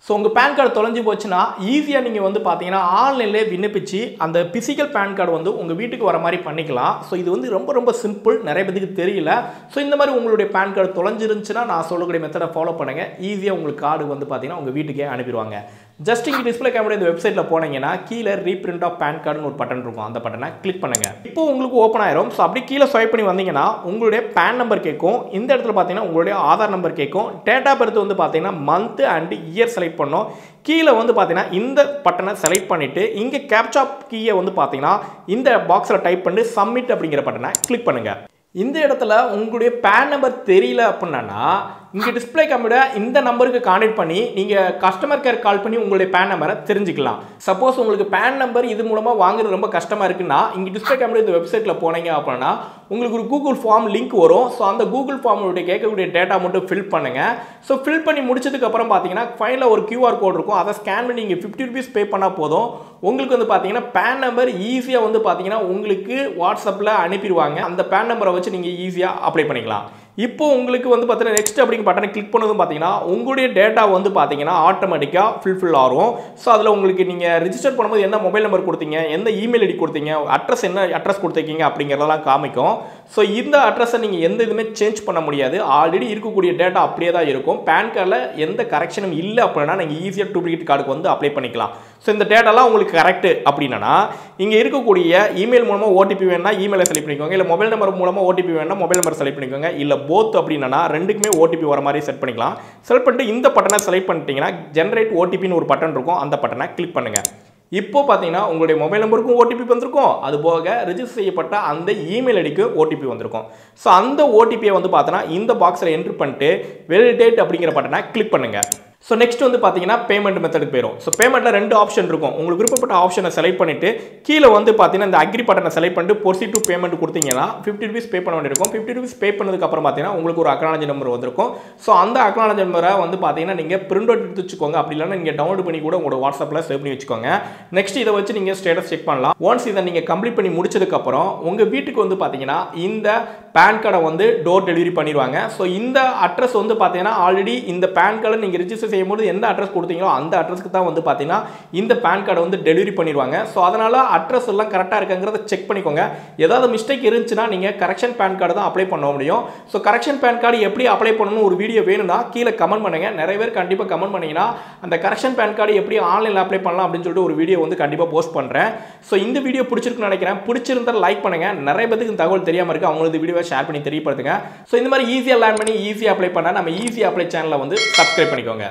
So உங்கள் pan card தொலைஞ்சு போச்சுன்னா ஈஸியாக நீங்கள் வந்து பார்த்தீங்கன்னா ஆன்லைன்லேயே விண்ணப்பிச்சு அந்த பிசிக்கல் பேன் கார்டு வந்து உங்கள் வீட்டுக்கு வர மாதிரி பண்ணிக்கலாம். ஸோ இது வந்து ரொம்ப ரொம்ப சிம்பிள், நிறைய பேருக்கு தெரியல. ஸோ இந்த மாதிரி உங்களுடைய பேன் கார்டு தொலைஞ்சிருந்துச்சுன்னா நான் சொல்லக்கூடிய மெத்தடை ஃபாலோ பண்ணுங்கள். ஈஸியாக உங்களுக்கு கார்டு வந்து பார்த்தீங்கன்னா உங்கள் வீட்டுக்கே அனுப்பிடுவாங்க. ஜஸ்ட் இங்கே டிஸ்பிளே கேமரா இந்த வெப்சைட்டில் போனீங்கன்னா கீழே ரீப்ரிண்ட் ஆஃப் பேன் கார்டுன்னு ஒரு பட்டன் இருக்கும். அந்த பட்டனை கிளிக் பண்ணுங்கள். இப்போ உங்களுக்கு ஓப்பன் ஆயிரும். ஸோ அப்படி கீழே ஸ்வைப் பண்ணி வந்தீங்கன்னா உங்களுடைய பேன் நம்பர் கேட்கும். இந்த இடத்துல பார்த்தீங்கன்னா உங்களுடைய ஆதார் நம்பர் கேட்கும். டேட் ஆஃப் பர்த் வந்து பார்த்தீங்கன்னா மந்த் அண்ட் இயர் செலக்ட் பண்ணோம். கீழே வந்து பார்த்தீங்கன்னா இந்த பட்டனை செலக்ட் பண்ணிவிட்டு இங்கே கேப்சா கீயை வந்து பார்த்தீங்கன்னா இந்த பாக்ஸில் டைப் பண்ணி சப்மிட் அப்படிங்கிற பட்டனை கிளிக் பண்ணுங்கள். இந்த இடத்துல உங்களுடைய பேன் நம்பர் தெரியல அப்படின்னா இங்கே டிஸ்பிளே கேமரா இந்த நம்பருக்கு கான்டெக்ட் பண்ணி நீங்கள் கஸ்டமர் கேர் கால் பண்ணி உங்களுடைய பேன் நம்பரை தெரிஞ்சுக்கலாம். சப்போஸ் உங்களுக்கு பேன் நம்பர் இது மூலமாக வாங்குறது ரொம்ப கஷ்டமாக இருக்குன்னா இங்கே டிஸ்பிளே கேமரா இந்த வெப்சைட்டில் போனீங்க அப்படின்னா உங்களுக்கு ஒரு கூகுள் ஃபார்ம் லிங்க் வரும். ஸோ அந்த கூகுள் ஃபார்முடைய கேட்கக்கூடிய டேட்டா மட்டும் ஃபில் பண்ணுங்கள். ஸோ ஃபில் பண்ணி முடிச்சதுக்கப்புறம் பார்த்தீங்கன்னா ஃபைனலில் ஒரு QR கோட் இருக்கும். அதை ஸ்கேன் பண்ணி நீங்கள் 50 rupees பே பண்ணால் போதும். உங்களுக்கு வந்து பார்த்தீங்கன்னா பேன் நம்பர் ஈஸியாக வந்து பார்த்தீங்கன்னா உங்களுக்கு வாட்ஸ்அப்பில் அனுப்பிடுவாங்க. அந்த பேன் நம்பரை வச்சு நீங்கள் ஈஸியாக அப்ளை பண்ணிக்கலாம். இப்போ உங்களுக்கு வந்து பார்த்தீங்கன்னா நெக்ஸ்ட் அப்படிங்கிற பட்டனை கிளிக் பண்ணதும் பார்த்தீங்கன்னா உங்களுடைய டேட்டா வந்து பார்த்தீங்கன்னா ஆட்டோமேட்டிக்காக ஃபில் ஆகும். ஸோ அதில் உங்களுக்கு நீங்கள் ரிஜிஸ்டர் பண்ணும்போது என்ன மொபைல் நம்பர் கொடுத்தீங்க, எந்த இமெயில் ஐடி கொடுத்தீங்க, அட்ரஸ் என்ன அட்ரஸ் கொடுத்துருக்கீங்க அப்படிங்கிறதெல்லாம் காமிக்கும். ஸோ இந்த அட்ரஸை நீங்கள் எந்த இதுவுமே சேஞ்ச் பண்ண முடியாது. ஆல்ரெடி இருக்கக்கூடிய டேட்டா அப்படியே தான் இருக்கும். பேன் கார்டில் எந்த கரெக்ஷனும் இல்லை அப்படின்னா நீங்கள் ஈஸியாக டூப்ளிகேட் கார்டுக்கு வந்து அப்ளை பண்ணிக்கலாம். ஸோ இந்த டேட்டாலாம் உங்களுக்கு கரெக்டு அப்படின்னா இங்கே இருக்கக்கூடிய இமெயில் மூலமாக ஓடிபி வேணும்னா இமெயிலை செலக்ட் பண்ணிக்கோங்க. இல்லை மொபைல் நம்பர் மூலமாக ஓடிபி வேணும்னா மொபைல் நம்பர் செலக்ட் பண்ணிக்கோங்க. இல்லை போத் அப்படின்னா ரெண்டுக்குமே ஓடிபி வர மாதிரி செட் பண்ணிக்கலாம். செலக்ட் பண்ணிட்டு இந்த பட்டனை செலக்ட் பண்ணிட்டீங்கன்னா ஜென்ரேட் ஓடிபின்னு ஒரு பட்டன் இருக்கும். அந்த பட்டனை கிளிக் பண்ணுங்கள். இப்போ பார்த்தீங்கன்னா உங்களுடைய மொபைல் நம்பருக்கும் ஓடிபி வந்திருக்கும். அது போக ரிஜிஸ்டர் செய்யப்பட்ட அந்த இமெயில் ஐடிக்கு ஓடிபி வந்திருக்கும். ஸோ அந்த ஓடிபியை வந்து பார்த்தோன்னா இந்த பாக்ஸில் என்ட்ரு பண்ணிட்டு வேலிடேட் அப்படிங்கிற பட்டனை கிளிக் பண்ணுங்கள். ஸோ நெக்ஸ்ட் வந்து பார்த்தீங்கன்னா பேமெண்ட் மெத்தடுக்கு போயிடும். ஸோ பேமெண்ட்டில் 2 ஆப்ஷன் இருக்கும். உங்களுக்கு விருப்பப்பட்ட ஆப்ஷனை செலக்ட் பண்ணிவிட்டு கீழே வந்து பார்த்தீங்கன்னா இந்த அக்ரி பட்டனை செலக்ட் பண்ணிட்டு ப்ரொசீட் டு பேமெண்ட் கொடுத்தீங்கன்னா 50 rupees பே பண்ண வேண்டியிருக்கும். 50 rupees பே பண்ணதுக்கப்புறம் பார்த்தீங்கன்னா உங்களுக்கு ஒரு அக்னாலஜ் நம்பர் வந்திருக்கும். ஸோ அந்த அக்னாலஜ் நம்பரை வந்து பார்த்தீங்கன்னா நீங்கள் பிரிண்ட் அவுட் எடுத்து வச்சுக்கோங்க. அப்படி இல்லைன்னா நீங்கள் டவுன்லோட் பண்ணி கூட உங்களோட வாட்ஸ்அப்பில் சேவ் பண்ணி வச்சுக்கோங்க. நெக்ஸ்ட் இதை வச்சு நீங்கள் ஸ்டேட்டஸ் செக் பண்ணலாம். ஒன்ஸ் இதை நீங்கள் கம்ப்ளீட் பண்ணி முடிச்சதுக்கப்புறம் உங்கள் வீட்டுக்கு வந்து பார்த்தீங்கன்னா இந்த பேன் கார்டை வந்து டோர் டெலிவரி பண்ணிடுவாங்க. ஸோ இந்த அட்ரஸ் வந்து பார்த்தீங்கன்னா ஆல்ரெடி இந்த பேன் கார்டை நீங்கள் ரிஜிஸ்டர் செய்யும்போது எந்த அட்ரஸ் கொடுத்தீங்களோ அந்த அட்ரஸ்க்கு தான் வந்து பார்த்தீங்கன்னா இந்த பேன் கார்டை வந்து டெலிவரி பண்ணிடுவாங்க. ஸோ அதனால் அட்ரஸ் எல்லாம் கரெக்டாக இருக்குங்கிறத செக் பண்ணிக்கோங்க. ஏதாவது மிஸ்டேக் இருந்துச்சுன்னா நீங்கள் கரெக்ஷன் பேன் கார்டு தான் அப்ளை பண்ண முடியும். ஸோ கரெக்ஷன் பேன் கார்டு எப்படி அப்ளை பண்ணணும் ஒரு வீடியோ வேணும்னா கீழே கமெண்ட் பண்ணுங்கள். நிறைய பேர் கண்டிப்பாக கமெண்ட் பண்ணிங்கன்னா அந்த கரெக்ஷன் பேன் கார்டு எப்படி ஆன்லைனில் அப்ளை பண்ணலாம் அப்படின்னு சொல்லிட்டு ஒரு வீடியோ வந்து கண்டிப்பாக போஸ்ட் பண்ணுறேன். ஸோ இந்த வீடியோ பிடிச்சிருக்குன்னு நினைக்கிறேன். பிடிச்சிருந்தால் லைக் பண்ணுங்கள். நிறைய பேருக்கு தகவல் தெரியாமல் இருக்குது, அவங்களுக்கு வீடியோவை ஷேர் பண்ணி தெரியப்படுத்துங்க. ஸோ இந்த மாதிரி ஈஸியாக லேர்ன் பண்ணி ஈஸியாக அப்ளை பண்ணால் நம்ம ஈஸியாக அப்ளை சேனலை வந்து சப்ஸ்கிரைப் பண்ணிக்கோங்க.